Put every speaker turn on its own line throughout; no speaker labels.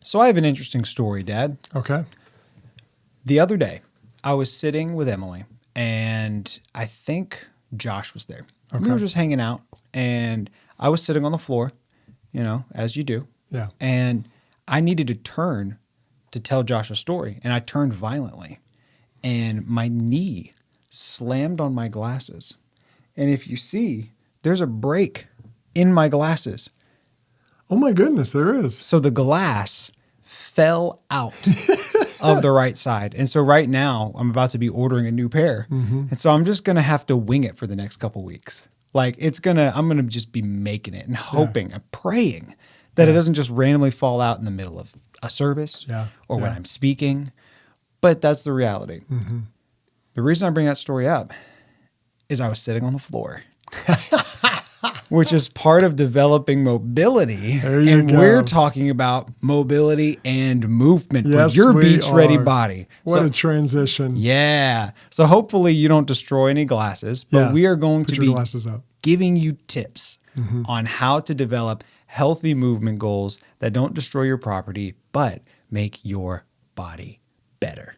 So I have an interesting story, Dad.
Okay.
The other day, I was sitting with Emily, and I think Josh was there. We
Okay.
were just hanging out, and I was sitting on the floor, as you do.
Yeah.
And I needed to turn to tell Josh a story, and I turned violently, and my knee slammed on my glasses. And if you see, there's a break in my glasses.
Oh my goodness, there is.
So the glass fell out of the right side. And so right now I'm about to be ordering a new pair. And so I'm just going to have to wing it for the next couple weeks. Like I'm going to just be making it and hoping and praying that it doesn't just randomly fall out in the middle of a service or when I'm speaking. But that's the reality. The reason I bring that story up is I was sitting on the floor. Which is part of developing mobility. And we're talking about mobility and movement for your beach-ready body.
What a transition.
Yeah. So hopefully you don't destroy any glasses, but we are going to be giving you tips on how to develop healthy movement goals that don't destroy your property, but make your body better.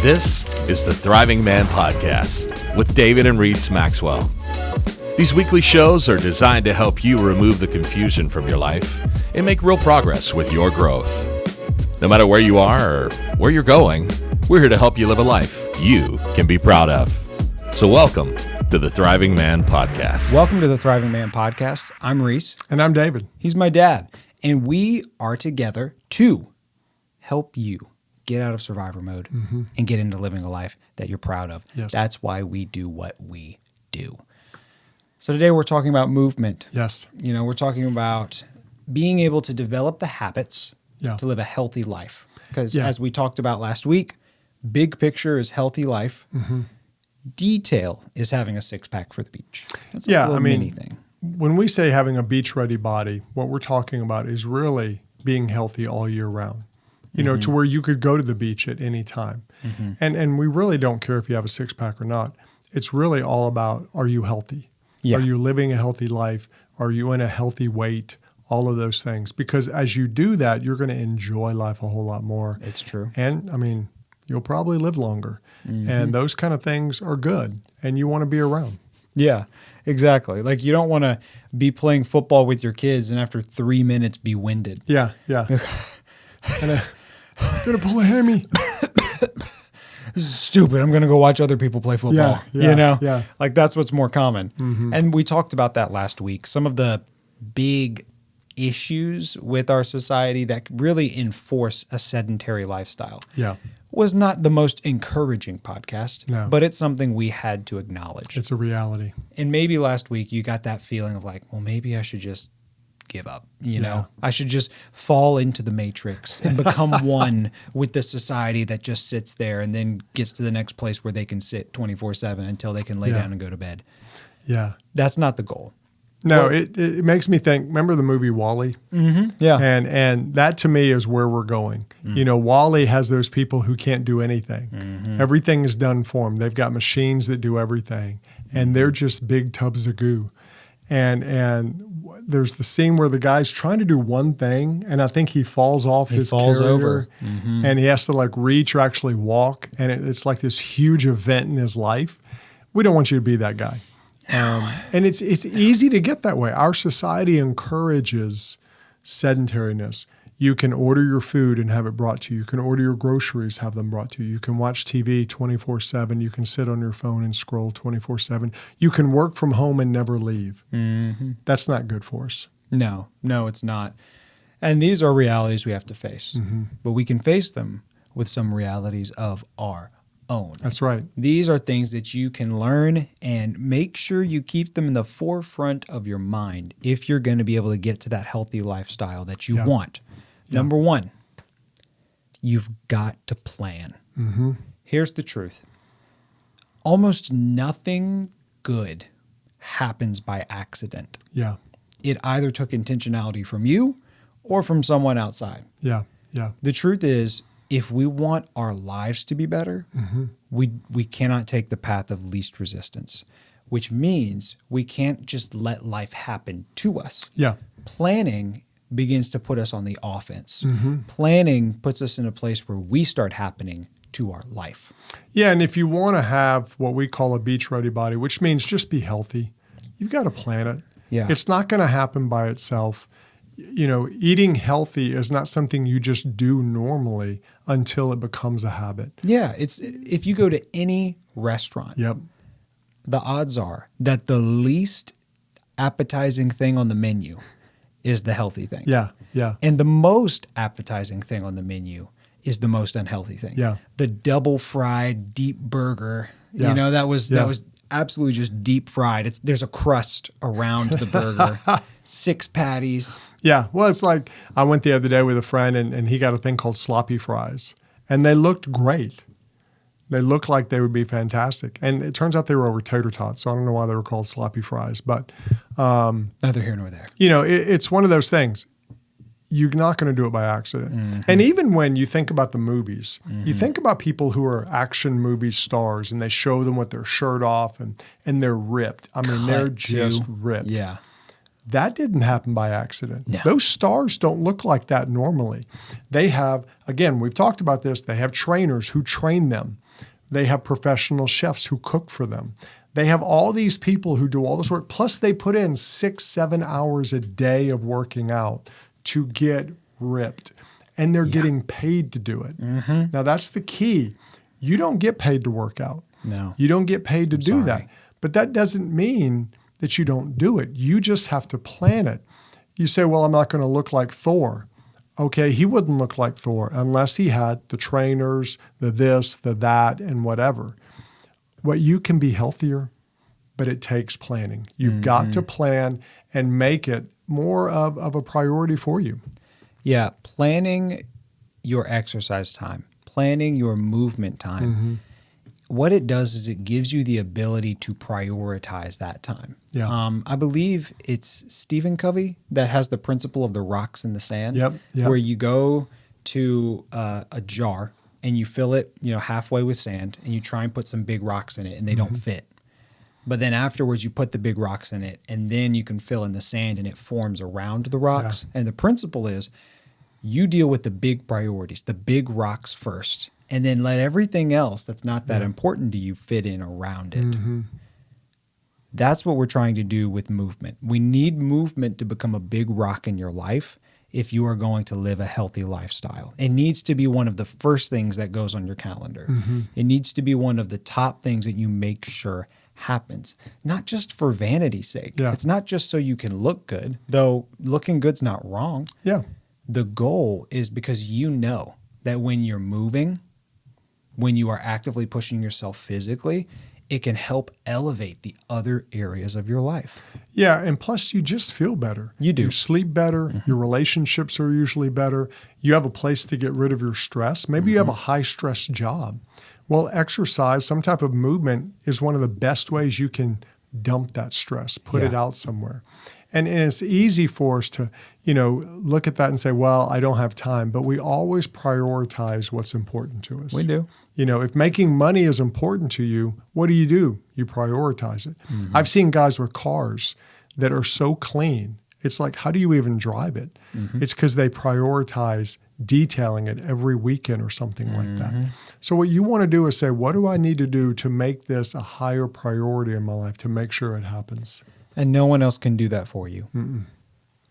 This is the Thriving Man Podcast with David and Reese Maxwell. These weekly shows are designed to help you remove the confusion from your life and make real progress with your growth. No matter where you are or where you're going, we're here to help you live a life you can be proud of. So welcome to the Thriving Man Podcast.
Welcome to the Thriving Man Podcast. I'm Reese.
And I'm David.
He's my dad. And we are together to help you get out of survivor mode and get into living a life that you're proud of.
Yes.
That's why we do what we do. So today we're talking about movement.
Yes.
We're talking about being able to develop the habits to live a healthy life. Because as we talked about last week, big picture is healthy life. Detail is having a six-pack for the beach. That's a little mini thing.
When we say having a beach-ready body, what we're talking about is really being healthy all year round. To where you could go to the beach at any time. And we really don't care if you have a six-pack or not. It's really all about, are you healthy? Yeah. Are you living a healthy life? Are you in a healthy weight? All of those things. Because as you do that, you're going to enjoy life a whole lot more.
It's true.
And, you'll probably live longer. And those kind of things are good. And you want to be around.
Yeah, exactly. Like you don't want to be playing football with your kids and after 3 minutes be winded.
Yeah. And gonna pull a hammy.
This is stupid. I'm gonna go watch other people play football.
Yeah.
Like that's what's more common. And we talked about that last week. Some of the big issues with our society that really enforce a sedentary lifestyle. Was not the most encouraging podcast, but it's something we had to acknowledge.
It's a reality.
And maybe last week you got that feeling of like, well, maybe I should just give up. I should just fall into the matrix and become one with the society that just sits there and then gets to the next place where they can sit 24/7 until they can lay down and go to bed.
Yeah.
That's not the goal.
No, it makes me think, remember the movie WALL-E?
Yeah.
And that to me is where we're going. WALL-E has those people who can't do anything. Everything is done for them. They've got machines that do everything. And they're just big tubs of goo. And there's the scene where the guy's trying to do one thing, and I think he falls off his carrier,
over.
And he has to reach or actually walk, and it's like this huge event in his life. We don't want you to be that guy. And it's easy to get that way. Our society encourages sedentariness. You can order your food and have it brought to you. You can order your groceries, have them brought to you. You can watch TV 24/7. You can sit on your phone and scroll 24/7. You can work from home and never leave. That's not good for us.
No, it's not. And these are realities we have to face. But we can face them with some realities of our own.
That's right.
These are things that you can learn and make sure you keep them in the forefront of your mind if you're going to be able to get to that healthy lifestyle that you want. Number one, you've got to plan. Here's the truth. Almost nothing good happens by accident.
Yeah.
It either took intentionality from you or from someone outside.
Yeah.
The truth is, if we want our lives to be better, we cannot take the path of least resistance. which means we can't just let life happen to us.
Yeah.
Planning begins to put us on the offense. Planning puts us in a place where we start happening to our life.
Yeah, and if you want to have what we call a beach ready body, which means just be healthy, you've got to plan it.
Yeah.
It's not going to happen by itself. Eating healthy is not something you just do normally until it becomes a habit.
Yeah, it's if you go to any restaurant,
Yep.
the odds are that the least appetizing thing on the menu is the healthy thing.
Yeah. Yeah.
And the most appetizing thing on the menu is the most unhealthy thing.
Yeah.
The double fried deep burger,
Yeah.
that was absolutely just deep fried. There's a crust around the burger. 6 patties.
Yeah. Well, it's like I went the other day with a friend and he got a thing called sloppy fries, and they looked great. They looked like they would be fantastic. And it turns out they were over tater tots. So I don't know why they were called sloppy fries, but
Neither here nor there.
it's one of those things. You're not going to do it by accident. And even when you think about the movies, you think about people who are action movie stars and they show them with their shirt off and they're ripped. I mean, they're just ripped.
Yeah.
That didn't happen by accident.
No.
Those stars don't look like that normally. They have, again, we've talked about this, they have trainers who train them. They have professional chefs who cook for them. They have all these people who do all this work. Plus they put in 6-7 hours a day of working out to get ripped, and they're getting paid to do it. Now that's the key. You don't get paid to work out.
No.
You don't get paid to do
sorry.
that. But that doesn't mean that you don't do it. You just have to plan it. You say, well, I'm not going to look like Thor. Okay, he wouldn't look like Thor unless he had the trainers, the this, the that, and whatever. What you can be healthier, but it takes planning. You've got to plan and make it more of a priority for you.
Yeah, planning your exercise time, planning your movement time. What it does is it gives you the ability to prioritize that time.
Yeah.
I believe it's Stephen Covey that has the principle of the rocks in the sand.
Yep.
Where you go to a jar and you fill it, halfway with sand, and you try and put some big rocks in it, and they don't fit. But then afterwards, you put the big rocks in it, and then you can fill in the sand, and it forms around the rocks. And the principle is you deal with the big priorities, the big rocks first, and then let everything else that's not that important to you fit in around it. That's what we're trying to do with movement. We need movement to become a big rock in your life if you are going to live a healthy lifestyle. It needs to be one of the first things that goes on your calendar. It needs to be one of the top things that you make sure happens, not just for vanity's sake.
Yeah.
It's not just so you can look good, though looking good's not wrong.
Yeah.
The goal is because you know that when you're moving, when you are actively pushing yourself physically, it can help elevate the other areas of your life.
Yeah, and plus you just feel better.
You do.
You sleep better. Your relationships are usually better. You have a place to get rid of your stress. Maybe you have a high-stress job. Well, exercise, some type of movement is one of the best ways you can dump that stress, put it out somewhere. And it's easy for us to, look at that and say, well, I don't have time. But we always prioritize what's important to us.
We do.
If making money is important to you, what do? You prioritize it. I've seen guys with cars that are so clean. It's like, how do you even drive it? It's because they prioritize detailing it every weekend or something like that. So what you want to do is say, what do I need to do to make this a higher priority in my life to make sure it happens?
And no one else can do that for you.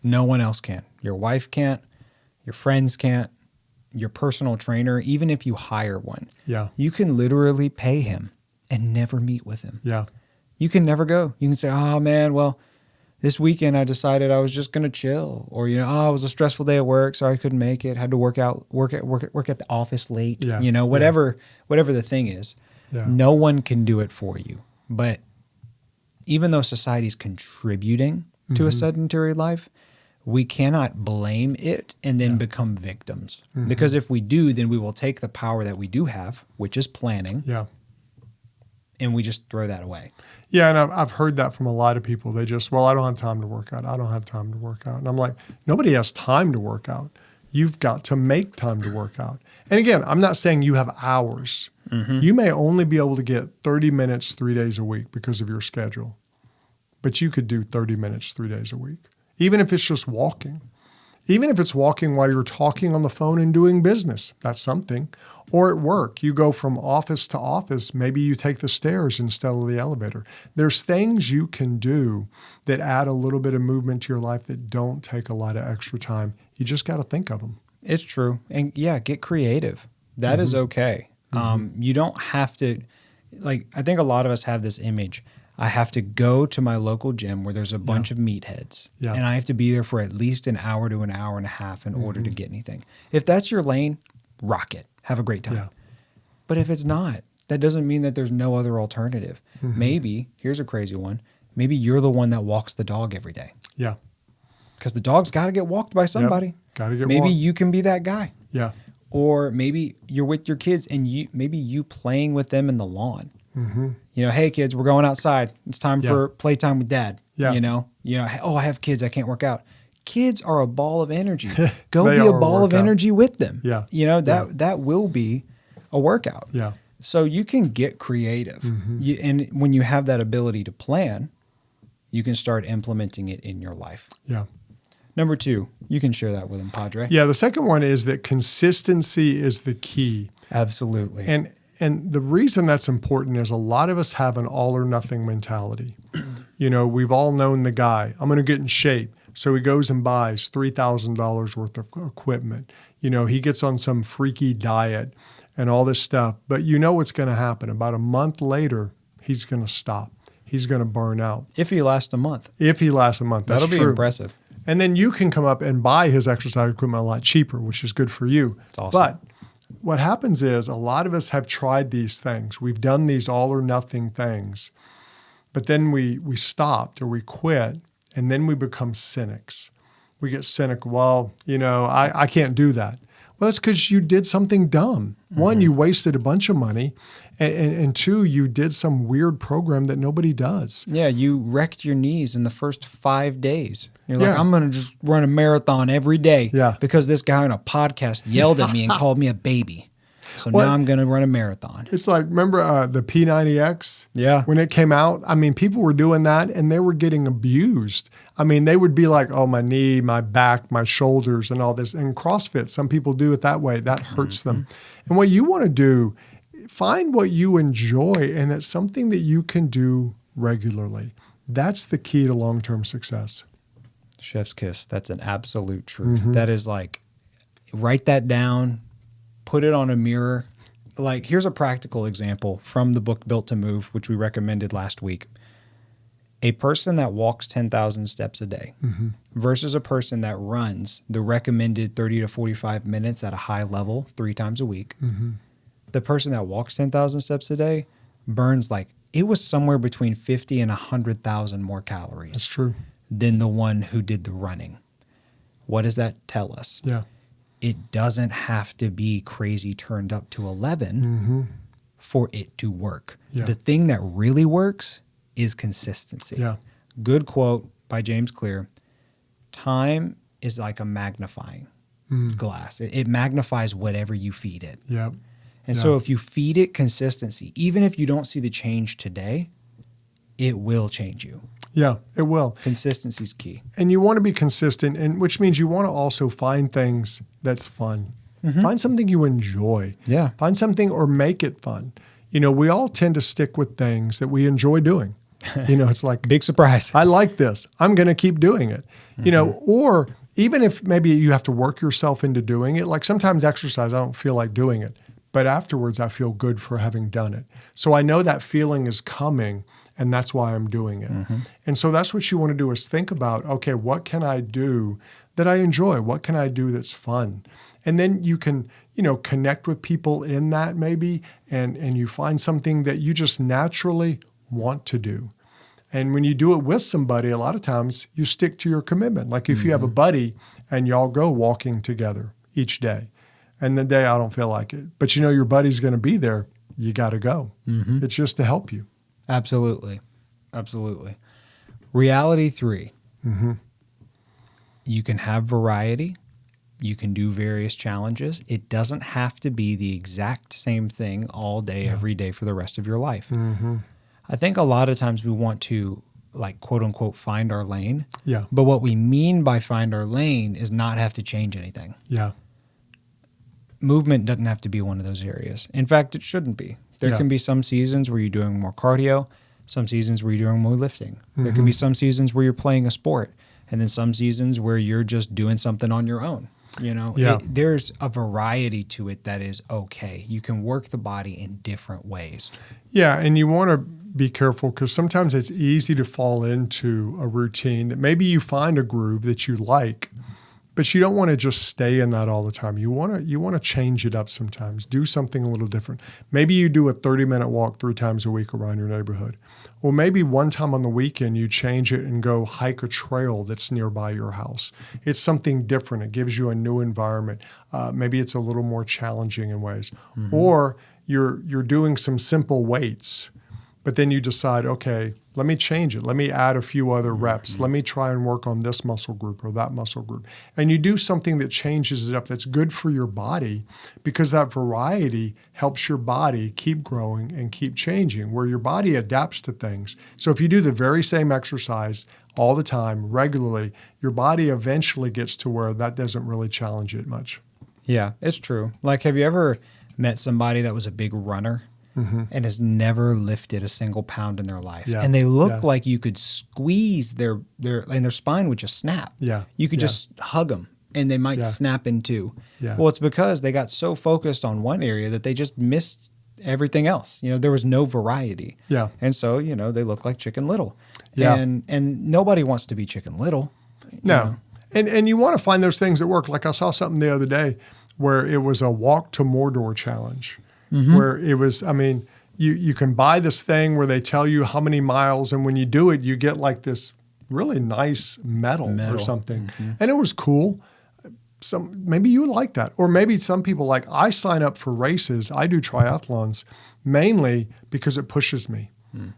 No one else can. Your wife can't. Your friends can't. Your personal trainer, even if you hire one, you can literally pay him and never meet with him.
Yeah.
You can never go. You can say, oh man, well, this weekend I decided I was just going to chill. Or, it was a stressful day at work. Sorry I couldn't make it. Had to work at the office late.
Yeah.
Whatever the thing is.
Yeah.
No one can do it for you. But even though society's contributing to a sedentary life, we cannot blame it and then become victims. Because if we do, then we will take the power that we do have, which is planning, and we just throw that away.
Yeah, and I've heard that from a lot of people. They just, I don't have time to work out. I don't have time to work out. And I'm like, nobody has time to work out. You've got to make time to work out. And again, I'm not saying you have hours. You may only be able to get 30 minutes 3 days a week because of your schedule. But you could do 30 minutes 3 days a week, even if it's just walking. Even if it's walking while you're talking on the phone and doing business, that's something. Or at work, you go from office to office, maybe you take the stairs instead of the elevator. There's things you can do that add a little bit of movement to your life that don't take a lot of extra time. You just got to think of them.
It's true. And yeah, get creative. That is okay. You don't have to, like, I think a lot of us have this image. I have to go to my local gym where there's a bunch of meatheads, and I have to be there for at least an hour to an hour and a half in order to get anything. If that's your lane, rock it. Have a great time.
Yeah.
But if it's not, that doesn't mean that there's no other alternative. Maybe, here's a crazy one, maybe you're the one that walks the dog every day.
Yeah.
Because the dog's got to get walked by somebody.
Got to get
Maybe
walked.
you can be that guy.
Yeah.
Or maybe you're with your kids and you playing with them in the lawn. You know, hey kids, we're going outside. It's time for playtime with dad.
Yeah.
You know, oh, I have kids. I can't work out. Kids are a ball of energy. Go
They
be a
are a
ball of
workout.
energy with them.
Yeah.
You know, that will be a workout.
Yeah.
So you can get creative. And when you have that ability to plan, you can start implementing it in your life.
Yeah.
Number 2, you can share that with them, Padre.
Yeah. The second one is that consistency is the key.
Absolutely.
And the reason that's important is a lot of us have an all or nothing mentality. You know, we've all known the guy, I'm going to get in shape. So he goes and buys $3,000 worth of equipment. You know, he gets on some freaky diet and all this stuff. But you know what's going to happen. About a month later, he's going to stop. He's going to burn out.
If he lasts a month.
If he lasts a month, that's
That'll be
true.
impressive.
And then you can come up and buy his exercise equipment a lot cheaper, which is good for you.
It's awesome.
But what happens is a lot of us have tried these things. We've done these all or nothing things, but then we stopped or we quit, and then we become cynics. We get cynical. Well, you know, I can't do that. Well, that's because you did something dumb. One, you wasted a bunch of money, and two, you did some weird program that nobody does.
Yeah, you wrecked your knees in the first 5 days. You're like,
Yeah.
I'm going to just run a marathon every day because this guy on a podcast yelled at me and called me a baby. So
Well,
now I'm going to run a marathon.
It's like, remember the P90X?
Yeah.
When it came out, I mean, people were doing that and they were getting abused. I mean, they would be like, oh, my knee, my back, my shoulders, and all this. And CrossFit, some people do it that way. That hurts them. And what you want to do, find what you enjoy, and it's something that you can do regularly. That's the key to long-term success.
Chef's kiss. That's an absolute truth. That is like, write that down, put it on a mirror. Like, here's a practical example from the book Built to Move, which we recommended last week. A person that walks 10,000 steps a day versus a person that runs the recommended 30 to 45 minutes at a high level 3 times a week. The person that walks 10,000 steps a day burns like, it was somewhere between 50 and 100,000 more calories
That's true.
than the one who did the running. What does that tell us?
Yeah.
It doesn't have to be crazy turned up to 11 for it to work.
Yeah.
The thing that really works is consistency.
Yeah.
Good quote by James Clear. Time is like a magnifying glass. It magnifies whatever you feed it.
Yeah.
And so if you feed it consistency, even if you don't see the change today, it will change you.
Yeah, it will.
Consistency is key.
And you want to be consistent, and which means you want to also find things that's fun. Find something you enjoy.
Yeah.
Find something or make it fun. You know, we all tend to stick with things that we enjoy doing. You know, it's like,
Big surprise.
I like this. I'm going to keep doing it. You know, or even if maybe you have to work yourself into doing it, like sometimes exercise, I don't feel like doing it, but afterwards I feel good for having done it. So I know that feeling is coming, and that's why I'm doing it. And so that's what you want to do is think about, okay, what can I do that I enjoy? What can I do that's fun? And then you can, you know, connect with people in that maybe, and you find something that you just naturally want to do. And when you do it with somebody, a lot of times you stick to your commitment. Like if you have a buddy and y'all go walking together each day, and the day I don't feel like it, but you know your buddy's going to be there, you got to go. It's just to help you.
Absolutely. Absolutely. Reality 3. You can have variety You can do various challenges. It doesn't have to be the exact same thing all day, every day for the rest of your life. I think a lot of times we want to, like, quote unquote, find our lane.
Yeah.
But what we mean by find our lane is not have to change anything.
Yeah.
Movement doesn't have to be one of those areas. In fact, it shouldn't be. There
Yeah.
can be some seasons where you're doing more cardio, some seasons where you're doing more lifting. There can be some seasons where you're playing a sport, and then some seasons where you're just doing something on your own. You know,
Yeah.
there's a variety to it that is okay. You can work the body in different ways.
Yeah, and you want to be careful because sometimes it's easy to fall into a routine that maybe you find a groove that you like, but you don't want to just stay in that all the time. You want to change it up sometimes. Do something a little different. Maybe you do a 30-minute walk 3 times a week around your neighborhood. Or maybe one time on the weekend you change it and go hike a trail that's nearby your house. It's something different. It gives you a new environment. Maybe it's a little more challenging in ways. Or you're doing some simple weights, but then you decide, okay, let me change it. Let me add a few other reps. Let me try and work on this muscle group or that muscle group. And you do something that changes it up that's good for your body, because that variety helps your body keep growing and keep changing, where your body adapts to things. So if you do the very same exercise all the time, regularly, your body eventually gets to where that doesn't really challenge it much.
Yeah, it's true. Like, have you ever met somebody that was a big runner and has never lifted a single pound in their life?
Yeah,
And they look
yeah.
like you could squeeze and their spine would just snap.
Yeah,
You could
yeah.
just hug them and they might
Yeah.
snap in two.
Yeah.
Well, it's because they got so focused on one area that they just missed everything else. You know, there was no variety.
Yeah.
And so, you know, they look like Chicken Little.
Yeah.
And nobody wants to be Chicken Little. you
No.
know.
And you want to find those things that work. Like I saw something the other day where it was a walk to Mordor challenge, where it was, I mean, you can buy this thing where they tell you how many miles, and when you do it, you get like this really nice medal. Or something. And it was cool. Maybe you like that. Or maybe some people, like, I sign up for races. I do triathlons mainly because it pushes me.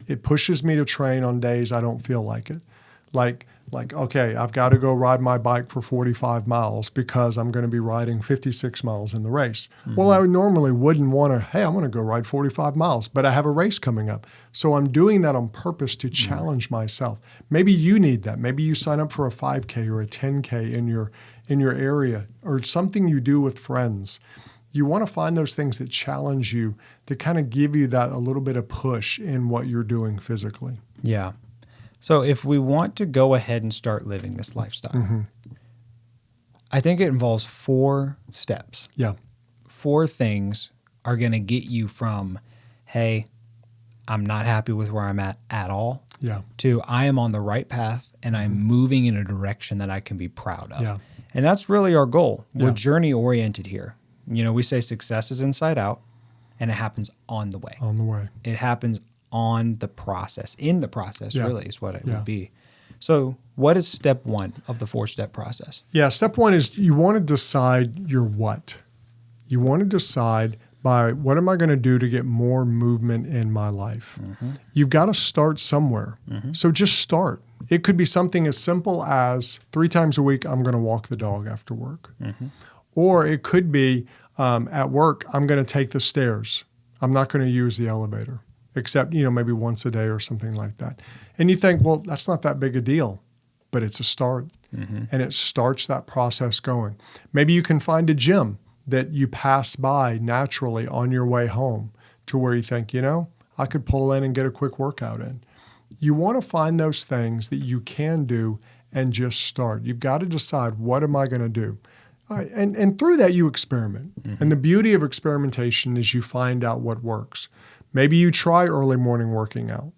It pushes me to train on days I don't feel like it. Like, okay, I've got to go ride my bike for 45 miles because I'm going to be riding 56 miles in the race. Well, I normally wouldn't want to, hey, I'm going to go ride 45 miles, but I have a race coming up. So I'm doing that on purpose to challenge myself. Maybe you need that. Maybe you sign up for a 5K or a 10K in your area, or something you do with friends. You want to find those things that challenge you, that kind of give you that a little bit of push in what you're doing physically.
Yeah. So if we want to go ahead and start living this lifestyle, I think it involves 4 steps.
Yeah.
4 things are going to get you from, hey, I'm not happy with where I'm at all,
Yeah.
to I am on the right path and I'm moving in a direction that I can be proud of.
Yeah.
And that's really our goal. We're
Yeah.
journey oriented here. You know, we say success is inside out, and it happens on the way.
On the way.
It happens on the process, in the process,
Yeah.
really, is what it
Yeah.
would be. So, what is step 1 of the 4-step process?
Yeah, step 1 is you want to decide your what. You want to decide by what am I going to do to get more movement in my life. You've got to start somewhere. So just start. It could be something as simple as 3 times a week, I'm going to walk the dog after work. Or it could be at work, I'm going to take the stairs. I'm not going to use the elevator, except, maybe once a day or something like that. And you think, well, that's not that big a deal, but it's a start. And it starts that process going. Maybe you can find a gym that you pass by naturally on your way home to where you think, I could pull in and get a quick workout in. You want to find those things that you can do and just start. You've got to decide, what am I going to do? And through that, you experiment. And the beauty of experimentation is you find out what works. Maybe you try early morning working out,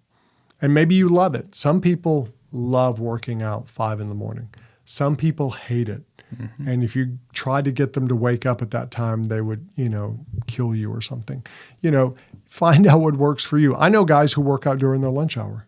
and maybe you love it. Some people love working out 5 a.m. Some people hate it. And if you try to get them to wake up at that time, they would, kill you or something. Find out what works for you. I know guys who work out during their lunch hour.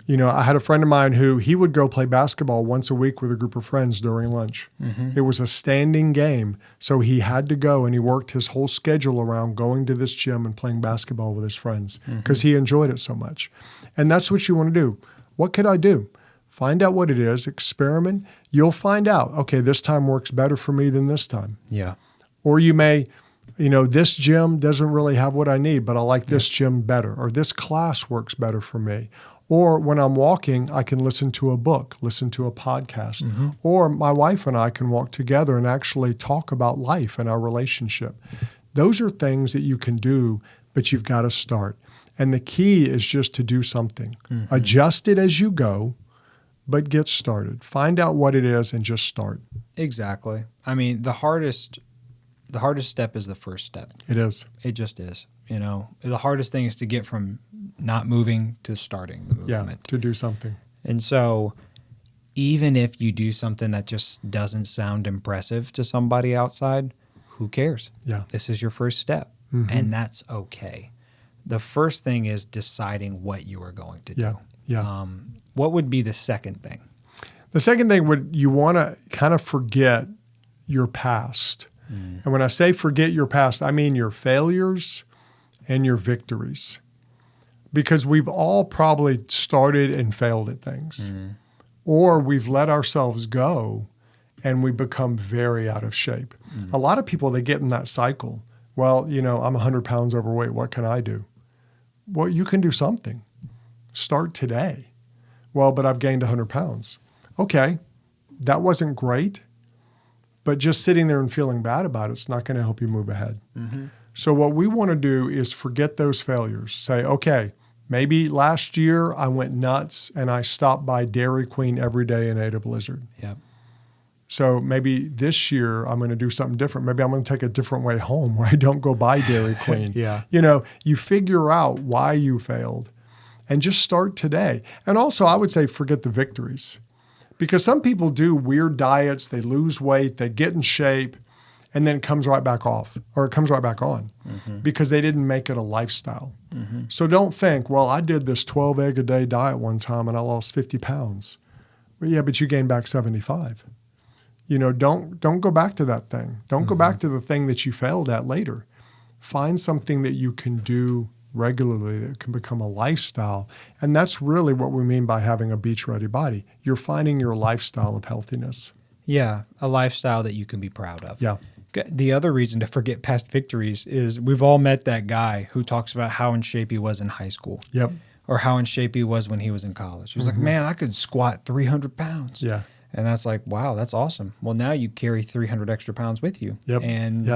I had a friend of mine who he would go play basketball once a week with a group of friends during lunch. It was a standing game, so he had to go, and he worked his whole schedule around going to this gym and playing basketball with his friends because he enjoyed it so much. And that's what you want to do. What could I do? Find out what it is, experiment. You'll find out, okay, this time works better for me than this time.
Yeah.
Or you may, this gym doesn't really have what I need, but I like this gym better, or this class works better for me. Or when I'm walking, I can listen to a book, listen to a podcast, or my wife and I can walk together and actually talk about life and our relationship. Those are things that you can do, but you've got to start. And the key is just to do something. Adjust it as you go, but get started. Find out what it is and just start.
Exactly. I mean, the hardest step is the first step.
It is.
It just is. The hardest thing is to get from not moving to starting the movement.
Yeah, to do something.
And so even if you do something that just doesn't sound impressive to somebody outside, who cares?
Yeah.
This is your first step, and that's okay. The first thing is deciding what you are going to do.
Yeah. Yeah.
What would be the second thing?
The second thing you want to kind of forget your past. And when I say forget your past, I mean your failures and your victories. Because we've all probably started and failed at things. Or we've let ourselves go and we become very out of shape. A lot of people, they get in that cycle. Well, I'm 100 pounds overweight. What can I do? Well, you can do something. Start today. Well, but I've gained 100 pounds. Okay, that wasn't great, but just sitting there and feeling bad about it's not going to help you move ahead. So what we want to do is forget those failures. Say, okay, maybe last year I went nuts and I stopped by Dairy Queen every day and ate a Blizzard.
Yep.
So maybe this year I'm going to do something different. Maybe I'm going to take a different way home where I don't go by Dairy Queen.
Yeah.
You figure out why you failed and just start today. And also I would say forget the victories, because some people do weird diets, they lose weight, they get in shape, and then it comes right back off, or it comes right back on because they didn't make it a lifestyle. So don't think, well, I did this 12 egg a day diet one time and I lost 50 pounds. Well, yeah, but you gained back 75. Don't go back to that thing. Don't go back to the thing that you failed at later. Find something that you can do regularly that can become a lifestyle. And that's really what we mean by having a beach-ready body. You're finding your lifestyle of healthiness.
Yeah, a lifestyle that you can be proud of.
Yeah.
The other reason to forget past victories is we've all met that guy who talks about how in shape he was in high school.
Yep.
Or how in shape he was when he was in college. He was like, man, I could squat 300 pounds.
Yeah.
And that's like, wow, that's awesome. Well, now you carry 300 extra pounds with you.
Yep.
And,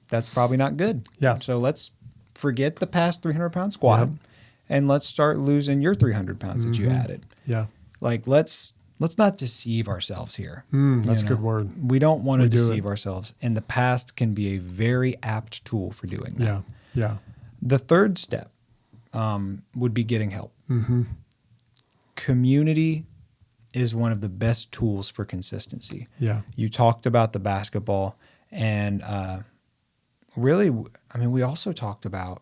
that's probably not good.
Yeah.
So let's forget the past 300-pound squat and let's start losing your 300 pounds that you added.
Yeah.
Like, let's not deceive ourselves here.
That's a good word.
We don't want to deceive ourselves. And the past can be a very apt tool for doing that.
Yeah. Yeah.
The third step would be getting help. Community is one of the best tools for consistency.
Yeah.
You talked about the basketball, and really, we also talked about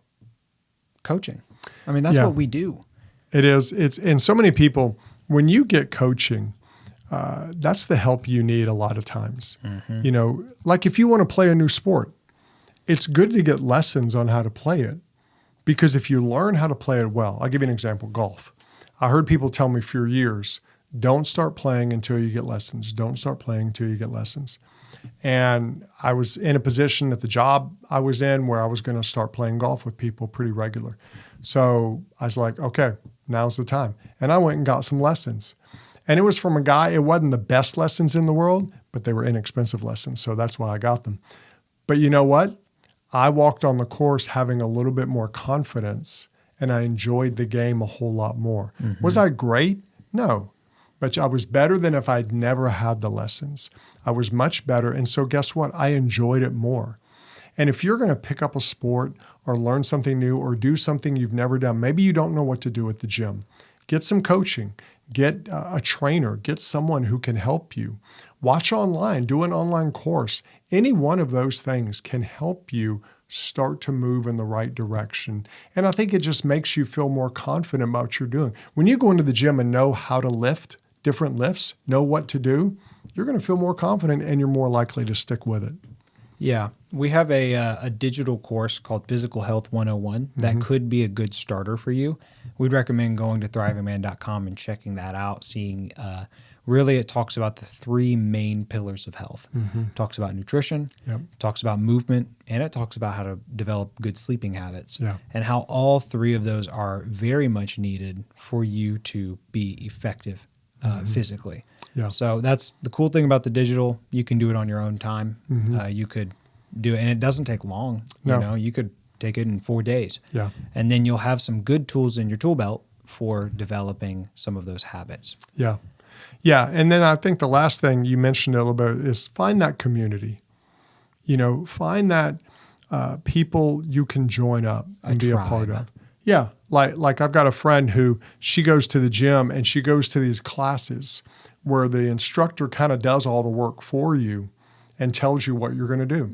coaching. That's what we do.
It is. And so many people, when you get coaching, that's the help you need a lot of times. Like if you want to play a new sport, it's good to get lessons on how to play it, because if you learn how to play it well, I'll give you an example, golf. I heard people tell me for years, don't start playing until you get lessons. Don't start playing until you get lessons. And I was in a position at the job I was in where I was going to start playing golf with people pretty regular. So I was like, okay, now's the time. And I went and got some lessons. And it was from a guy, it wasn't the best lessons in the world, but they were inexpensive lessons. So that's why I got them. But you know what? I walked on the course having a little bit more confidence, and I enjoyed the game a whole lot more. Was I great? No. But I was better than if I'd never had the lessons. I was much better. And so guess what? I enjoyed it more. And if you're going to pick up a sport or learn something new or do something you've never done, maybe you don't know what to do at the gym, get some coaching, get a trainer, get someone who can help you. Watch online, do an online course. Any one of those things can help you start to move in the right direction. And I think it just makes you feel more confident about what you're doing. When you go into the gym and know how to lift different lifts, know what to do, you're going to feel more confident and you're more likely to stick with it.
Yeah. We have a digital course called Physical Health 101 that could be a good starter for you. We'd recommend going to thrivingman.com and checking that out, seeing really it talks about the three main pillars of health. It talks about nutrition,
Yep.
it talks about movement, and it talks about how to develop good sleeping habits.
Yeah.
And how all three of those are very much needed for you to be effective physically.
Yeah.
So that's the cool thing about the digital. You can do it on your own time. You could do it, and it doesn't take long.
No.
You know, you could take it in 4 days.
Yeah.
And then you'll have some good tools in your tool belt for developing some of those habits.
Yeah. Yeah. And then I think the last thing you mentioned a little bit is find that community. You know, find that people you can join up and be a part
tribe.
of. Yeah. Like I've got a friend who she goes to the gym and she goes to these classes where the instructor kind of does all the work for you and tells you what you're going to do.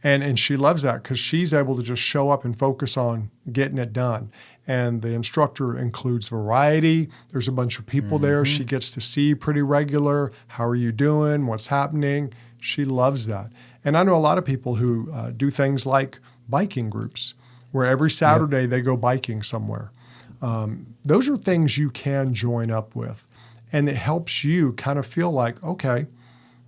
And she loves that because she's able to just show up and focus on getting it done. And the instructor includes variety. There's a bunch of people there she gets to see pretty regular. How are you doing? What's happening? She loves that. And I know a lot of people who do things like biking groups where every Saturday they go biking somewhere. Those are things you can join up with. And it helps you kind of feel like, okay,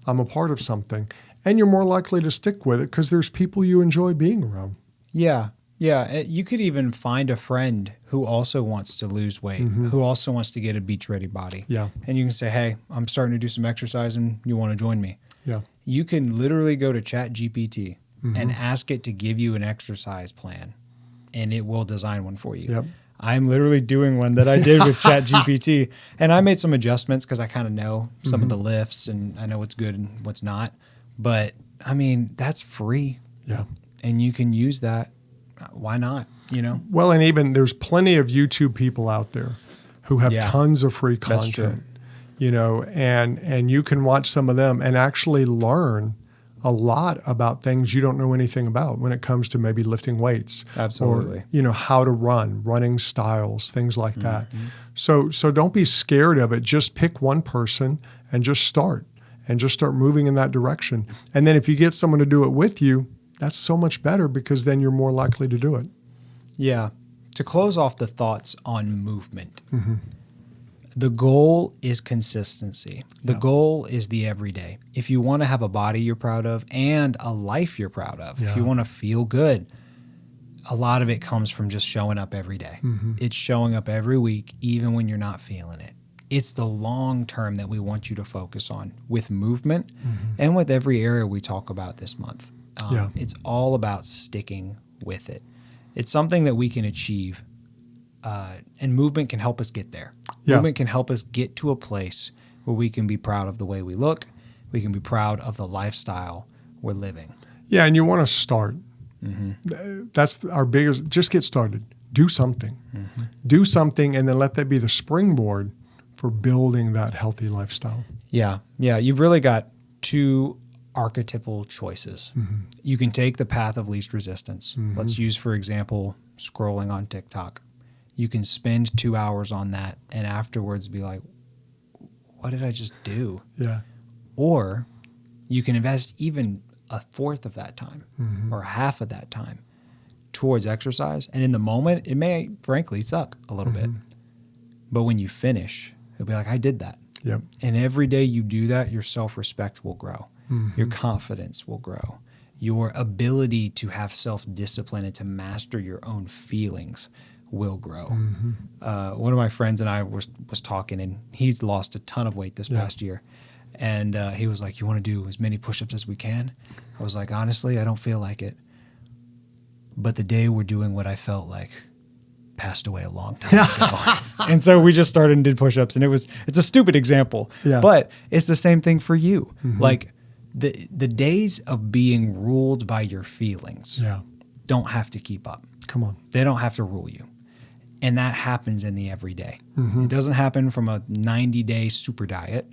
I'm a part of something. And you're more likely to stick with it because there's people you enjoy being around.
Yeah. Yeah. You could even find a friend who also wants to lose weight, who also wants to get a beach ready body.
Yeah.
And you can say, hey, I'm starting to do some exercise and you want to join me.
Yeah.
You can literally go to ChatGPT and ask it to give you an exercise plan, and it will design one for you.
Yep.
I'm literally doing one that I did with ChatGPT, and I made some adjustments because I kind of know some of the lifts and I know what's good and what's not. But I mean, that's free,
Yeah.
and you can use that. Why not? You know?
Well, and even there's plenty of YouTube people out there who have
Yeah.
tons of free
That's true.
content, you know, and you can watch some of them and actually learn a lot about things you don't know anything about when it comes to maybe lifting weights.
Absolutely.
Or, you know, how to run, running styles, things like that. So don't be scared of it. Just pick one person and just start moving in that direction. And then if you get someone to do it with you, that's so much better because then you're more likely to do it.
Yeah. To close off the thoughts on movement, the goal is consistency. The goal is the everyday. If you want to have a body you're proud of and a life you're proud of, if you want to feel good, a lot of it comes from just showing up every day. It's showing up every week, even when you're not feeling it. It's the long term that we want you to focus on with movement and with every area we talk about this month. It's all about sticking with it. It's something that we can achieve, and movement can help us get there.
Yeah.
Movement can help us get to a place where we can be proud of the way we look. We can be proud of the lifestyle we're living.
Yeah, and you want to start. That's our biggest, just get started. Do something. Do something, and then let that be the springboard for building that healthy lifestyle.
Yeah. Yeah. You've really got two archetypal choices. You can take the path of least resistance. Let's use, for example, scrolling on TikTok. You can spend 2 hours on that and afterwards be like, what did I just do?
Yeah.
Or you can invest even a fourth of that time or half of that time towards exercise. And in the moment, it may frankly suck a little bit. But when you finish, it'll be like, I did that.
Yep.
And every day you do that, your self-respect will grow. Your confidence will grow. Your ability to have self-discipline and to master your own feelings will grow. One of my friends and I was talking, and he's lost a ton of weight this past year. And he was like, you want to do as many push-ups as we can? I was like, honestly, I don't feel like it. But the day we're doing what I felt like passed away a long time ago. And so we just started and did push-ups, and it's a stupid example, but it's the same thing for you. Like the days of being ruled by your feelings don't have to keep up.
Come on.
They don't have to rule you. And that happens in the everyday. It doesn't happen from a 90-day super diet.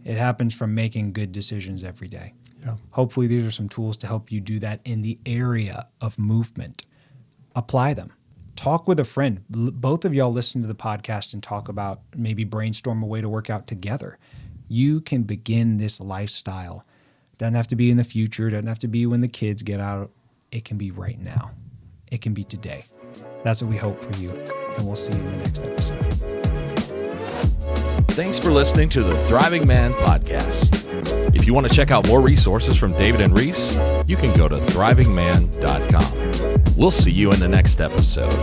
It happens from making good decisions every day.
Yeah.
Hopefully these are some tools to help you do that in the area of movement. Apply them. Talk with a friend. Both of y'all listen to the podcast and talk about, maybe brainstorm a way to work out together. You can begin this lifestyle Doesn't have to be in the future. Doesn't have to be when the kids get out. It can be right now. It can be today. That's what we hope for you. And we'll see you in the next episode.
Thanks for listening to the Thriving Man Podcast. If you want to check out more resources from David and Reese, you can go to thrivingman.com. We'll see you in the next episode.